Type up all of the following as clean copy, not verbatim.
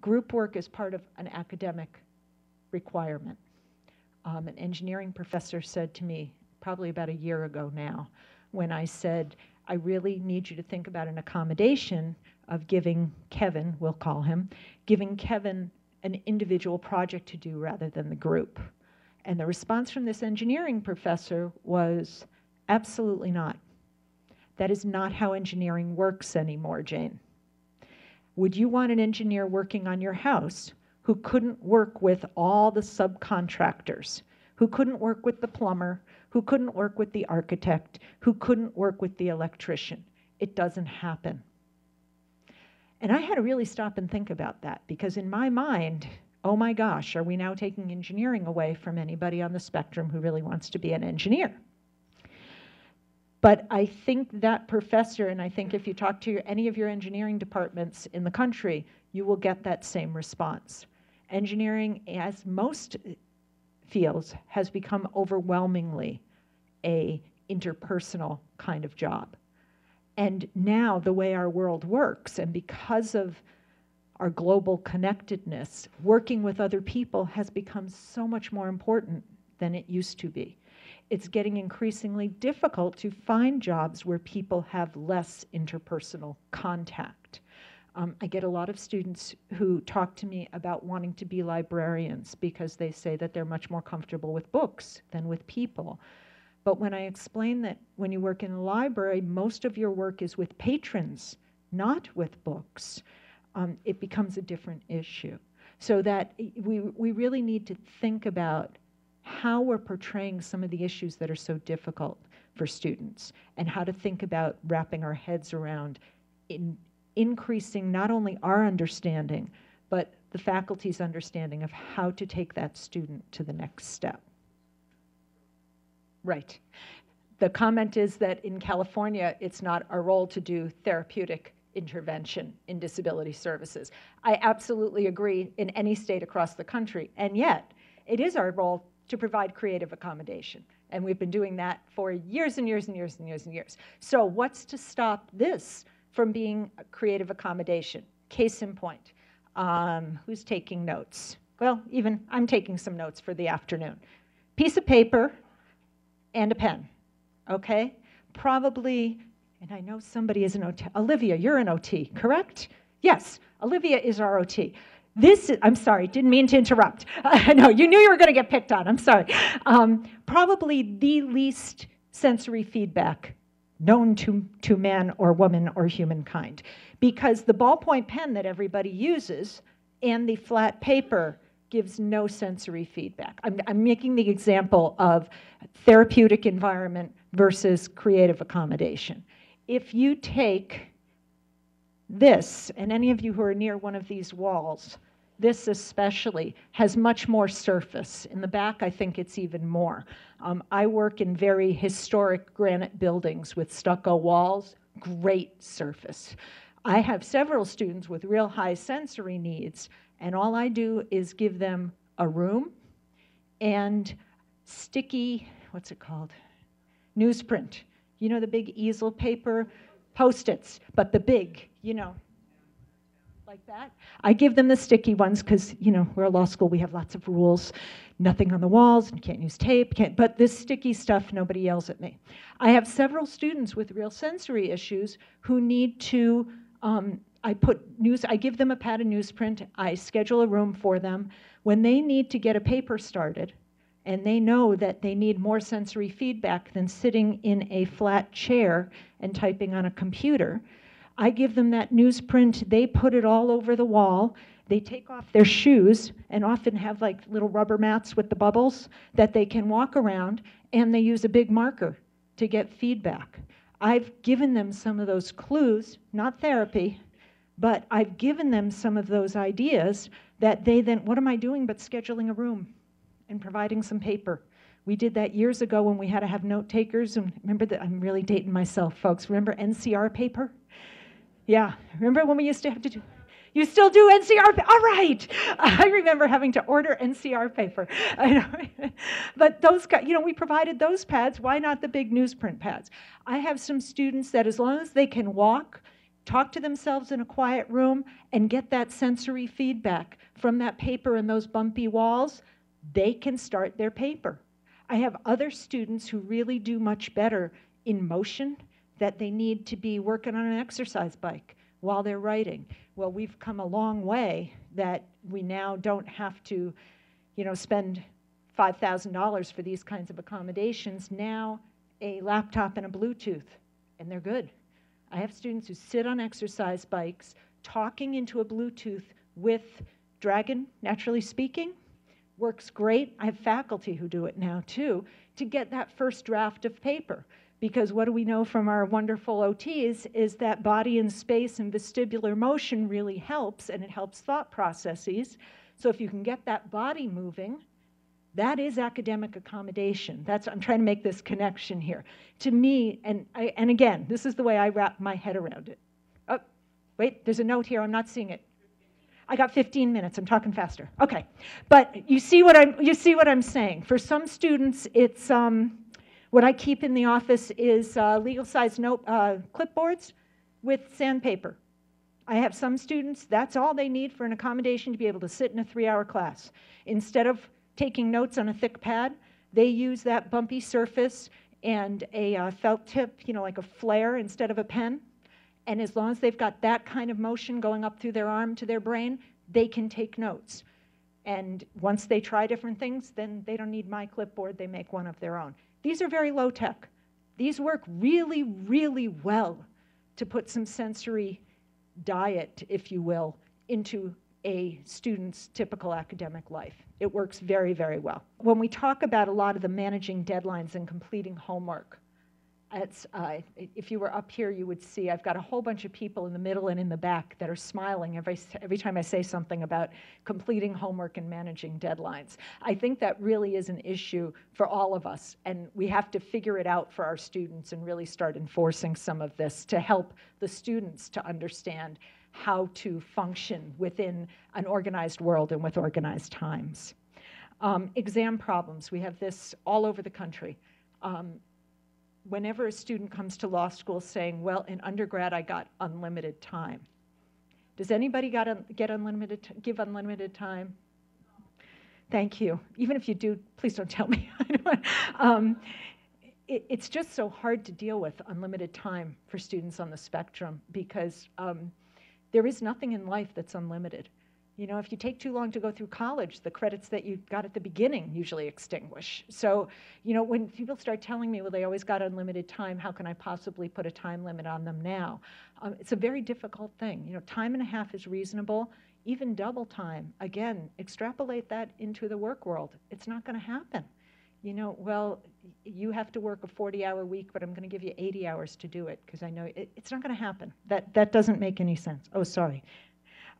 Group work is part of an academic requirement. An engineering professor said to me, probably about a year ago now, when I said, I really need you to think about an accommodation of giving Kevin, we'll call him, giving Kevin an individual project to do rather than the group. And the response from this engineering professor was, absolutely not. That is not how engineering works anymore, Jane. Would you want an engineer working on your house who couldn't work with all the subcontractors, who couldn't work with the plumber, who couldn't work with the architect, who couldn't work with the electrician? It doesn't happen. And I had to really stop and think about that, because in my mind, oh my gosh, are we now taking engineering away from anybody on the spectrum who really wants to be an engineer? But I think that professor, and I think if you talk to any of your engineering departments in the country, you will get that same response. Engineering, as most fields, has become overwhelmingly an interpersonal kind of job. And now the way our world works, and because of our global connectedness, working with other people has become so much more important than it used to be. It's getting increasingly difficult to find jobs where people have less interpersonal contact. I get a lot of students who talk to me about wanting to be librarians because they say that they're much more comfortable with books than with people. But when I explain that when you work in a library, most of your work is with patrons, not with books, it becomes a different issue. So that we really need to think about how we're portraying some of the issues that are so difficult for students, and how to think about wrapping our heads around increasing not only our understanding, but the faculty's understanding of how to take that student to the next step. Right. The comment is that in California, it's not our role to do therapeutic intervention in disability services. I absolutely agree in any state across the country, and yet it is our role to provide creative accommodation. And we've been doing that for years and years and years and years and years. So what's to stop this from being a creative accommodation? Case in point, who's taking notes? Well, even I'm taking some notes for the afternoon. Piece of paper and a pen, okay? Probably, and I know somebody is an OT. Olivia, you're an OT, correct? Yes, Olivia is our OT. This is, I'm sorry, didn't mean to interrupt. No, you knew you were going to get picked on, I'm sorry. Probably the least sensory feedback known to man or woman or humankind, because the ballpoint pen that everybody uses and the flat paper gives no sensory feedback. I'm making the example of therapeutic environment versus creative accommodation. If you take this, and any of you who are near one of these walls, this especially has much more surface. In the back, I think it's even more. I work in very historic granite buildings with stucco walls, great surface. I have several students with real high sensory needs, and all I do is give them a room and sticky, what's it called? Newsprint. You know the big easel paper? Post-its, but the big, you know, like that. I give them the sticky ones because, you know, we're a law school, we have lots of rules. Nothing on the walls, you can't use tape, but this sticky stuff, nobody yells at me. I have several students with real sensory issues who need to, I give them a pad of newsprint, I schedule a room for them. When they need to get a paper started, and they know that they need more sensory feedback than sitting in a flat chair and typing on a computer, I give them that newsprint, they put it all over the wall, they take off their shoes and often have like little rubber mats with the bubbles that they can walk around, and they use a big marker to get feedback. I've given them some of those clues, not therapy, but I've given them some of those ideas that they then, what am I doing but scheduling a room and providing some paper? We did that years ago when we had to have note takers. And remember that, I'm really dating myself, folks. Remember NCR paper? Yeah, remember when we used to have to do, you still do NCR? All right. I remember having to order NCR paper. I know. But those guys, you know, we provided those pads. Why not the big newsprint pads? I have some students that as long as they can walk talk to themselves in a quiet room, and get that sensory feedback from that paper and those bumpy walls, they can start their paper. I have other students who really do much better in motion, that they need to be working on an exercise bike while they're writing. Well, we've come a long way that we now don't have to, spend $5,000 for these kinds of accommodations. Now, a laptop and a Bluetooth, and they're good. I have students who sit on exercise bikes talking into a Bluetooth with Dragon, Naturally Speaking. Works great. I have faculty who do it now too, to get that first draft of paper. Because what do we know from our wonderful OTs is that body and space and vestibular motion really helps, and it helps thought processes. So if you can get that body moving, that is academic accommodation. I'm trying to make this connection here. To me, and again, this is the way I wrap my head around it. Oh, wait, there's a note here. I'm not seeing it. I got 15 minutes. I'm talking faster. Okay, but you see what I'm saying. For some students, it's what I keep in the office is legal-sized note clipboards with sandpaper. I have some students, that's all they need for an accommodation to be able to sit in a 3-hour class. Instead of taking notes on a thick pad, they use that bumpy surface and a felt tip, like a flare instead of a pen. And as long as they've got that kind of motion going up through their arm to their brain, they can take notes. And once they try different things, then they don't need my clipboard, they make one of their own. These are very low tech. These work really, really well to put some sensory diet, if you will, into a student's typical academic life. It works very, very well. When we talk about a lot of the managing deadlines and completing homework, if you were up here, you would see I've got a whole bunch of people in the middle and in the back that are smiling every time I say something about completing homework and managing deadlines. I think that really is an issue for all of us, and we have to figure it out for our students and really start enforcing some of this to help the students to understand how to function within an organized world and with organized times. Exam problems, we have this all over the country. Whenever a student comes to law school saying, well, in undergrad I got unlimited time. Does anybody give unlimited time? Thank you. Even if you do, please don't tell me. It's just so hard to deal with unlimited time for students on the spectrum because there is nothing in life that's unlimited. If you take too long to go through college, the credits that you got at the beginning usually extinguish. So, when people start telling me, well, they always got unlimited time, how can I possibly put a time limit on them now? It's a very difficult thing. Time and a half is reasonable. Even double time, again, extrapolate that into the work world. It's not going to happen. Well, you have to work a 40-hour week, but I'm going to give you 80 hours to do it because I know it's not going to happen. That doesn't make any sense. Oh, sorry.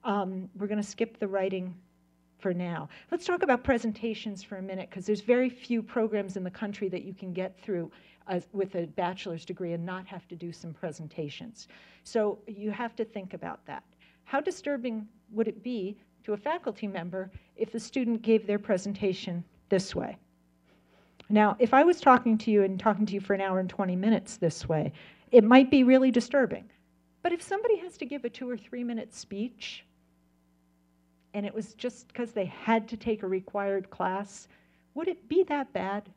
We're going to skip the writing for now. Let's talk about presentations for a minute because there's very few programs in the country that you can get through with a bachelor's degree and not have to do some presentations. So you have to think about that. How disturbing would it be to a faculty member if the student gave their presentation this way? Now, if I was talking to you for an hour and 20 minutes this way, it might be really disturbing. But if somebody has to give a 2 or 3 minute speech, and it was just because they had to take a required class, would it be that bad?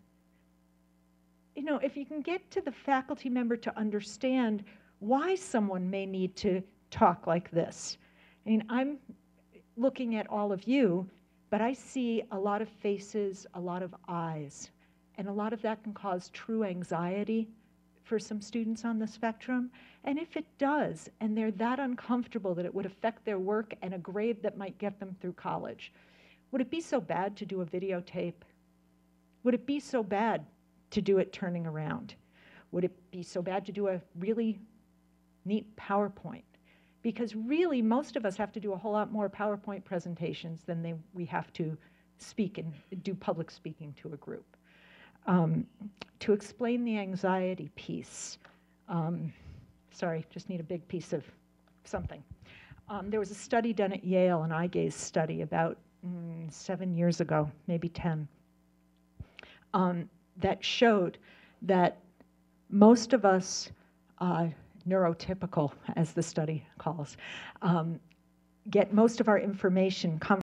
If you can get to the faculty member to understand why someone may need to talk like this. I'm looking at all of you, but I see a lot of faces, a lot of eyes, and a lot of that can cause true anxiety for some students on the spectrum. And if it does, and they're that uncomfortable that it would affect their work and a grade that might get them through college, would it be so bad to do a videotape? Would it be so bad to do it turning around? Would it be so bad to do a really neat PowerPoint? Because really, most of us have to do a whole lot more PowerPoint presentations than we have to speak and do public speaking to a group. To explain the anxiety piece, sorry, just need a big piece of something. There was a study done at Yale, an eye gaze study about 7 years ago, maybe 10, that showed that most of us neurotypical, as the study calls, get most of our information come